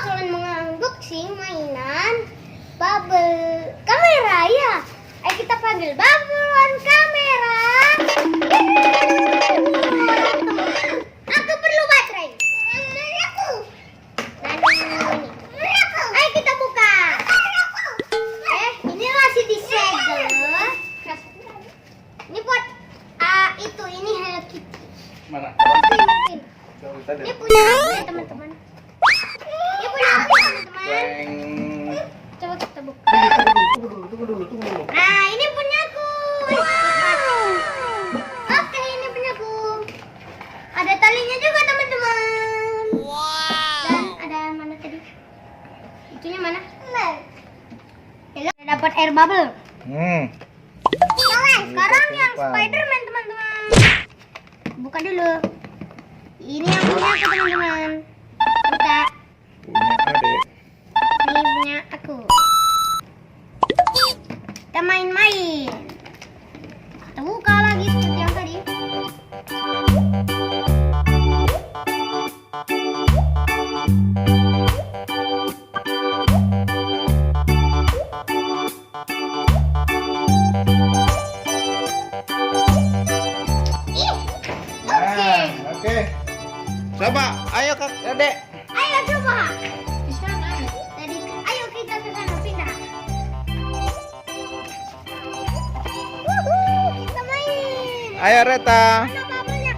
bakalan mengunboxing mainan bubble kamera ya. Ayo kita panggil Bubble One Kamera. Aku perlu baterai. Ayo kita buka. Ini masih disegel. Ini buat itu ini Hello Kitty. Mana? Ini punya aku ya teman-teman. Ini punya aku ya teman-teman. Coba kita buka. Tunggu dulu. Nah, ini punya aku. Oke, ini punya aku. Ada talinya juga teman-teman. Dan ada mana tadi? Itunya mana? Udah dapat air bubble. Sekarang yang Spiderman teman-teman. Buka dulu. Ini yang punya aku teman-teman. Buka. Ini punya aku. Kita main-main. Kita buka lagi seperti yang tadi. Oke. Coba, ayo Kak Adek. Ayo coba. Di sana. Tadi ayo kita ke sana pindah. Kita main. Ayo Reta. Mana bubble-nya?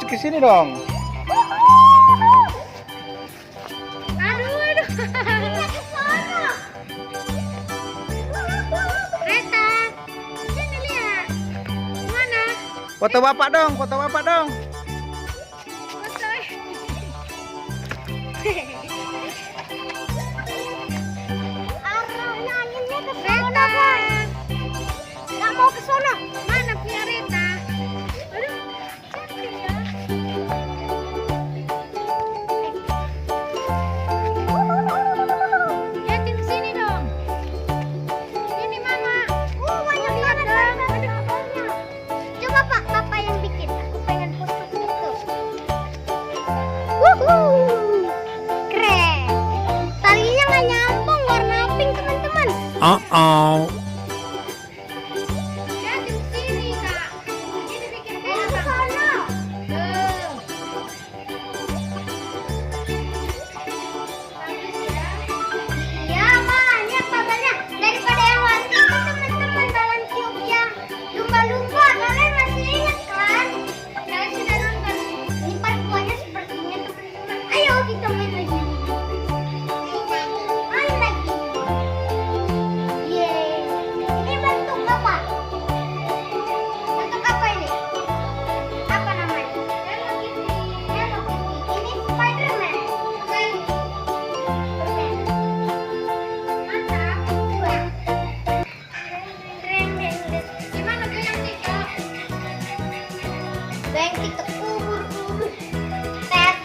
Ke sini dong. Aduh. Kita ke sana. Reta. Sini lihat. Mana? Foto Bapak dong. Arahnya anginnya ke sana, Bang. Nggak mau ke sana. Mana punya Reta? Aduh, cantik ya. Lihatin ke sini dong. Ini Mama. Banyak banget bubble-nya. Coba Pak, Papa yang bikin. Aku pengen foto-foto. Wuhuu. Keren. Talinya nggak nyambung, warna pink teman-teman. Lihatin sini Kak. Ini bikin ke sana. Iya banyak bubble-nya. Daripada yang waktu itu teman-teman dalam tiup yang lumba-lumba. Kalian masih ingat kan? Kalian sudah nonton. Ini part 2-nya sepertinya teman-teman. Ayo kita main lagi. Main lagi. Yeay. Ini bentuk apa? Bentuk apa ini? Apa namanya? Hello Kitty. Hello Kitty. Ini Spiderman. Keren. Mantap. Keren. Gimana tuh yang TikTok? Yang TikTok kubur. Tet.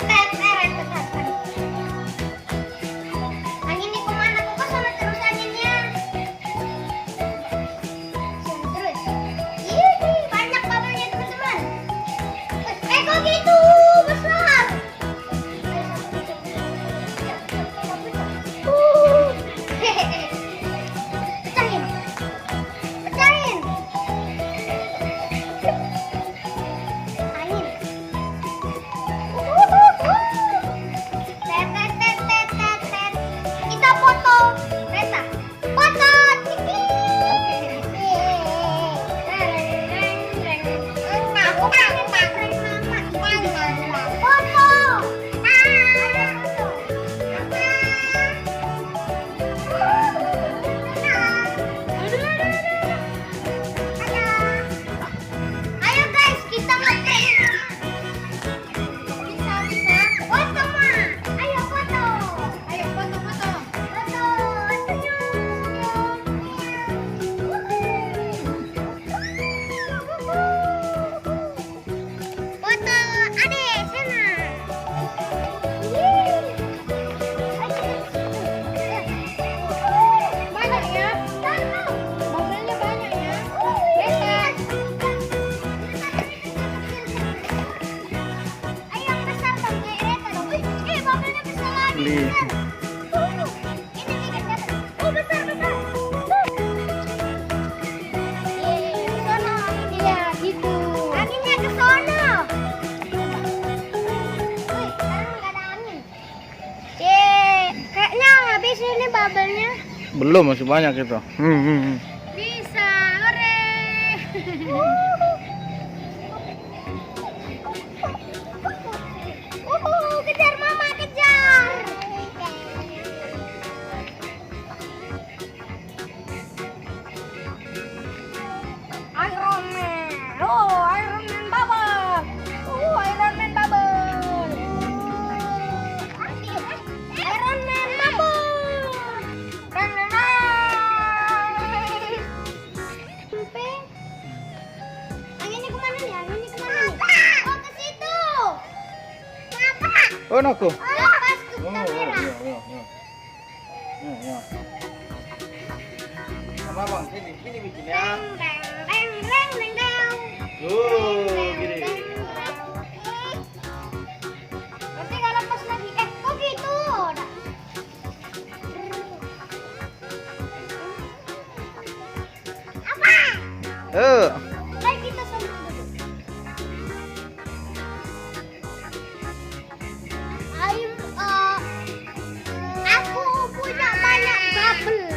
beli. Ini oh besar besar. Ke sono anginnya gitu. Anginnya ke sono. Wih, sekarang nggak ada angin. Kayaknya habis ini bubble-nya. Belum, masih banyak itu. Bisa, hore. Kejar mama, kejar. Iron Man. Oh, Iron Man bubble. Iron Man bubble. Iron Man bubble. Anginnya kemana nih? Anginnya kemana nih? Oh, ke situ. Kenapa? Oh, naku. Lepas ke Oh, kamera. ya. Sama bang, sini bikinnya. Deng, deng, deng, deng, deng, deng. Gini. Nanti nggak lepas lagi. Kok gitu? Dah. Apa? Kayak kita sama dulu. Aku punya banyak bubble.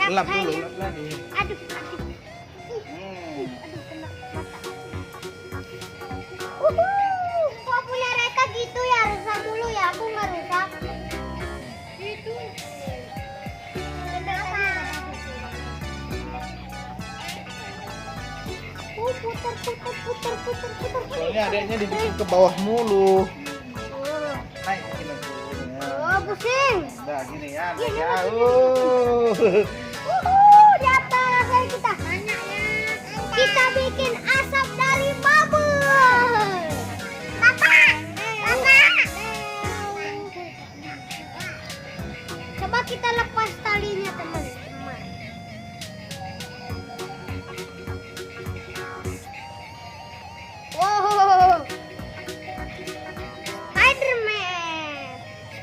Lap dulu, lap lagi. Aduh, aduh. Aduh, kena mata. Kok punya Reka gitu ya, rusak dulu ya, aku nggak rusak. Itu. Putar. Soalnya adeknya dibikin ke bawah mulu. Naik gini aku. Oh, pusing. Nah, gini ya, naik Gini, ya. gini. Di atas ayo kita. Kita bikin asap dari bubble. Papa. Coba kita lepas talinya, teman-teman. Wow.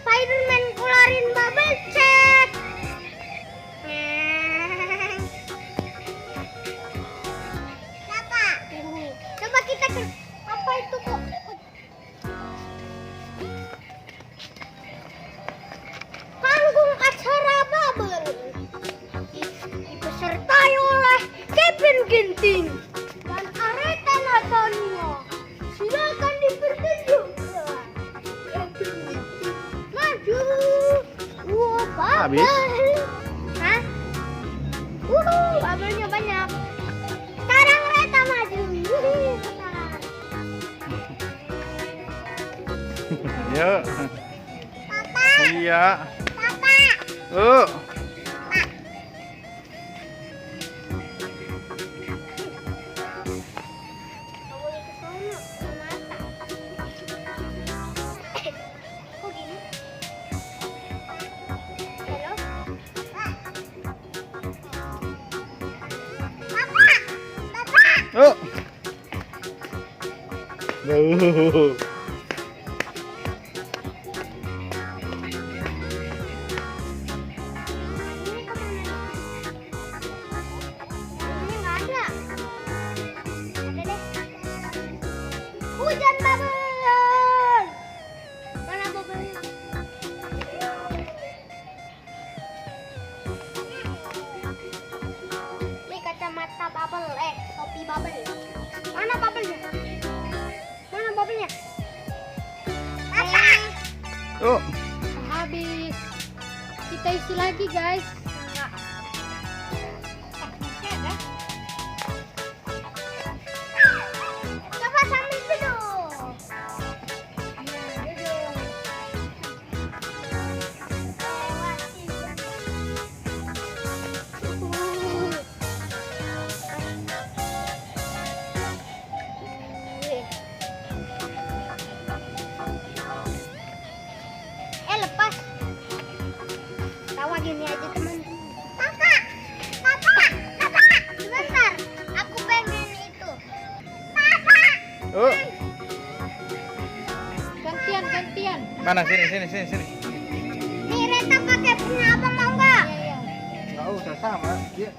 Spiderman keluarin bubble chat. Coba kita apa itu kok? Panggung acara bubble dipesertai oleh Kevin Ginting dan Areta Natania. Silakan dipertunjukkan. Maju. Bubble. Habis? Hah? Bubble-nya banyak. Sekarang Reta maju. Sekarang. Ya. Papa. Iya. Papa. Oh. Hujan bubble. Mana bubble-nya? Ini kacamata bubble, topi bubble. Mana bubble-nya? Mana bubble-nya? Oh. Habis. Kita isi lagi, guys. Coba sambil duduk. Duduk. Lepas. Tawa gini aja, teman. gantian. Mana sini. Nih Reta pakai punya abang mau nggak? Iya. Nggak usah sama dia.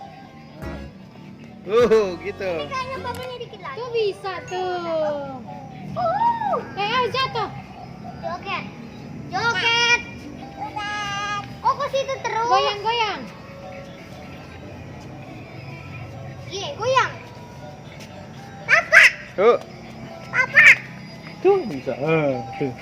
Gitu. Kayaknya babanya dikit lagi. Tuh bisa tuh. Jatuh. Joget. Joget. Oh ke situ terus. Goyang-goyang. Iya, goyang. Papa. Tuh. Papa. Tuh bisa. Tuh.